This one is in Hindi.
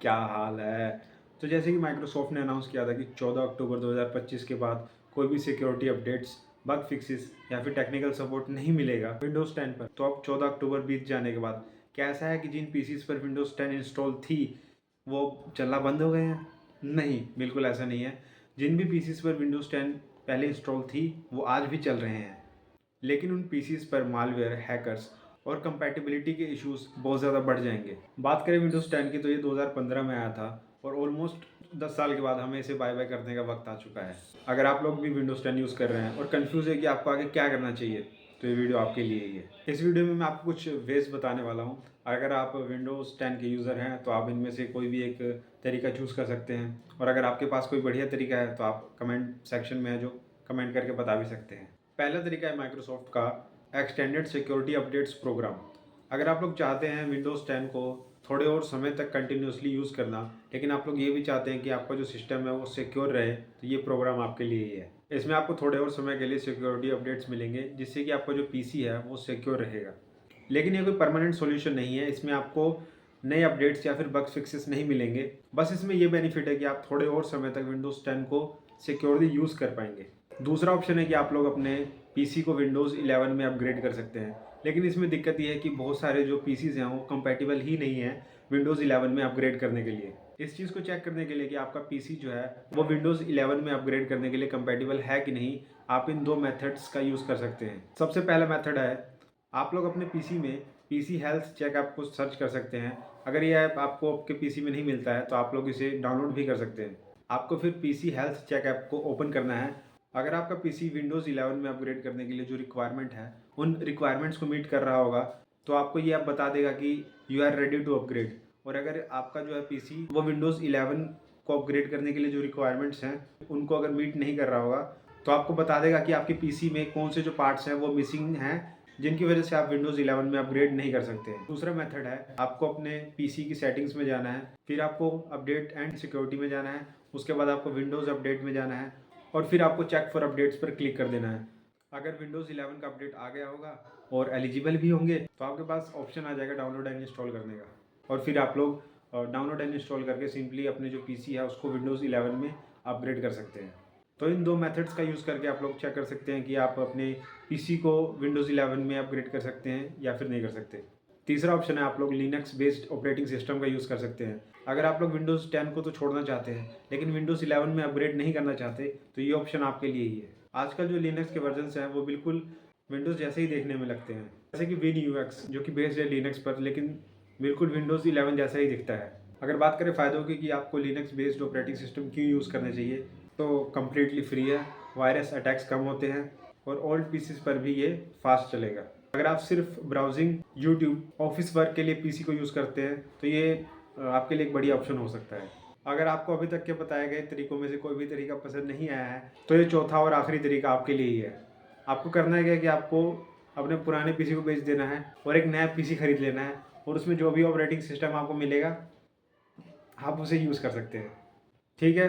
क्या हाल है। तो जैसे कि माइक्रोसॉफ्ट ने अनाउंस किया था कि 14 अक्टूबर 2025 के बाद कोई भी सिक्योरिटी अपडेट्स, बग फिक्सेस या फिर टेक्निकल सपोर्ट नहीं मिलेगा विंडोज़ 10 पर। तो अब 14 अक्टूबर बीत जाने के बाद क्या ऐसा है कि जिन पीसीज पर विंडोज़ 10 इंस्टॉल थी वो चलना बंद हो गए हैं? नहीं, बिल्कुल ऐसा नहीं है। जिन भी पीसीज पर विंडोज़ 10 पहले इंस्टॉल थी वो आज भी चल रहे हैं, लेकिन उन पीसीज पर मालवेयर, हैकर्स और कंपैटिबिलिटी के इश्यूज बहुत ज़्यादा बढ़ जाएंगे। बात करें विंडोज़ 10 की तो ये 2015 में आया था और ऑलमोस्ट 10 साल के बाद हमें इसे बाय बाय करने का वक्त आ चुका है। अगर आप लोग भी विंडोज़ 10 यूज़ कर रहे हैं और कंफ्यूज है कि आपको आगे क्या करना चाहिए, तो ये वीडियो आपके लिए ही है। इस वीडियो में मैं आपको कुछ वेज बताने वाला हूँ। अगर आप विंडोज़ 10 के यूज़र हैं तो आप इनमें से कोई भी एक तरीका चूज़ कर सकते हैं, और अगर आपके पास कोई बढ़िया तरीका है तो आप कमेंट सेक्शन में है जो कमेंट करके बता भी सकते हैं। पहला तरीका है माइक्रोसॉफ्ट का एक्सटेंडेड सिक्योरिटी अपडेट्स प्रोग्राम। अगर आप लोग चाहते हैं विंडोज़ 10 को थोड़े और समय तक कंटिन्यूसली यूज़ करना, लेकिन आप लोग ये भी चाहते हैं कि आपका जो सिस्टम है वो सिक्योर रहे, तो ये प्रोग्राम आपके लिए ही है। इसमें आपको थोड़े और समय के लिए सिक्योरिटी अपडेट्स मिलेंगे जिससे कि आपका जो पीसी है वो सिक्योर रहेगा। लेकिन ये कोई परमानेंट सॉल्यूशन नहीं है। इसमें आपको नए अपडेट्स या फिर बग फिक्सेस नहीं मिलेंगे। बस इसमें ये बेनिफिट है कि आप थोड़े और समय तक विंडोज़ 10 को सिक्योरली यूज़ कर पाएंगे। दूसरा ऑप्शन है कि आप लोग अपने पीसी को विंडोज़ 11 में अपग्रेड कर सकते हैं, लेकिन इसमें दिक्कत ये है कि बहुत सारे जो पीसीज हैं वो कंपैटिबल ही नहीं है विंडोज़ 11 में अपग्रेड करने के लिए। इस चीज़ को चेक करने के लिए कि आपका पीसी जो है वो विंडोज़ 11 में अपग्रेड करने के लिए कंपैटिबल है कि नहीं, आप इन दो मेथड्स का यूज़ कर सकते हैं। सबसे पहला मेथड है, आप लोग अपने पीसी में पीसी हेल्थ चेक ऐप को सर्च कर सकते हैं। अगर ये ऐप आपको आपके पीसी में नहीं मिलता है तो आप लोग इसे डाउनलोड भी कर सकते हैं। आपको फिर पीसी हेल्थ चेक ऐप को ओपन करना है। अगर आपका पीसी विंडोज़ 11 में अपग्रेड करने के लिए जो रिक्वायरमेंट है उन रिक्वायरमेंट्स को मीट कर रहा होगा, तो आपको ये ऐप बता देगा कि you are ready to upgrade. और अगर आपका जो है पीसी वो विंडोज़ 11 को अपग्रेड करने के लिए जो रिक्वायरमेंट्स हैं उनको अगर मीट नहीं कर रहा होगा, तो आपको बता देगा कि आपके पीसी में कौन से जो पार्ट्स हैं वो मिसिंग हैं जिनकी वजह से आप विंडोज़ 11 में अपग्रेड नहीं कर सकते हैं। दूसरा मेथड है, आपको अपने पीसी की सेटिंग्स में जाना है, फिर आपको अपडेट एंड सिक्योरिटी में जाना है, उसके बाद आपको विंडोज़ अपडेट में जाना है और फिर आपको चेक फॉर अपडेट्स पर क्लिक कर देना है। अगर विंडोज़ 11 का अपडेट आ गया होगा और एलिजिबल भी होंगे तो आपके पास ऑप्शन आ जाएगा डाउनलोड एंड इंस्टॉल करने का, और फिर आप लोग डाउनलोड एंड इंस्टॉल करके सिंपली अपने जो पीसी है उसको विंडोज़ 11 में अपग्रेड कर सकते हैं। तो इन दो मेथड्स का यूज़ करके आप लोग चेक कर सकते हैं कि आप अपने पीसी को विंडोज़ 11 में अपग्रेड कर सकते हैं या फिर नहीं कर सकते। तीसरा ऑप्शन है, आप लोग लिनक्स बेस्ड ऑपरेटिंग सिस्टम का यूज़ कर सकते हैं। अगर आप लोग विंडोज़ 10 को तो छोड़ना चाहते हैं लेकिन विंडोज़ 11 में अपग्रेड नहीं करना चाहते, तो ये ऑप्शन आपके लिए ही है। आजकल जो लिनक्स के वर्जन्स हैं वो बिल्कुल विंडोज़ जैसे ही देखने में लगते हैं, जैसे कि विन यूएक्स जो कि बेस्ड है लिनक्स पर, लेकिन बिल्कुल विंडोज़ 11 जैसा ही दिखता है। अगर बात करें फ़ायदों की कि आपको लिनक्स बेस्ड ऑपरेटिंग सिस्टम क्यों यूज़ करना चाहिए, तो कम्प्लीटली फ्री है, वायरस अटैक्स कम होते हैं और ओल्ड पीसीज पर भी ये फास्ट चलेगा। अगर आप सिर्फ ब्राउजिंग, यूट्यूब, ऑफिस वर्क के लिए पीसी को यूज़ करते हैं तो ये आपके लिए एक बढ़िया ऑप्शन हो सकता है। अगर आपको अभी तक के बताए गए तरीकों में से कोई भी तरीका पसंद नहीं आया है तो ये चौथा और आखिरी तरीका आपके लिए ही है। आपको करना है क्या कि आपको अपने पुराने पीसी को बेच देना है और एक नया पीसी खरीद लेना है, और उसमें जो भी ऑपरेटिंग सिस्टम आपको मिलेगा आप उसे यूज़ कर सकते हैं। ठीक है।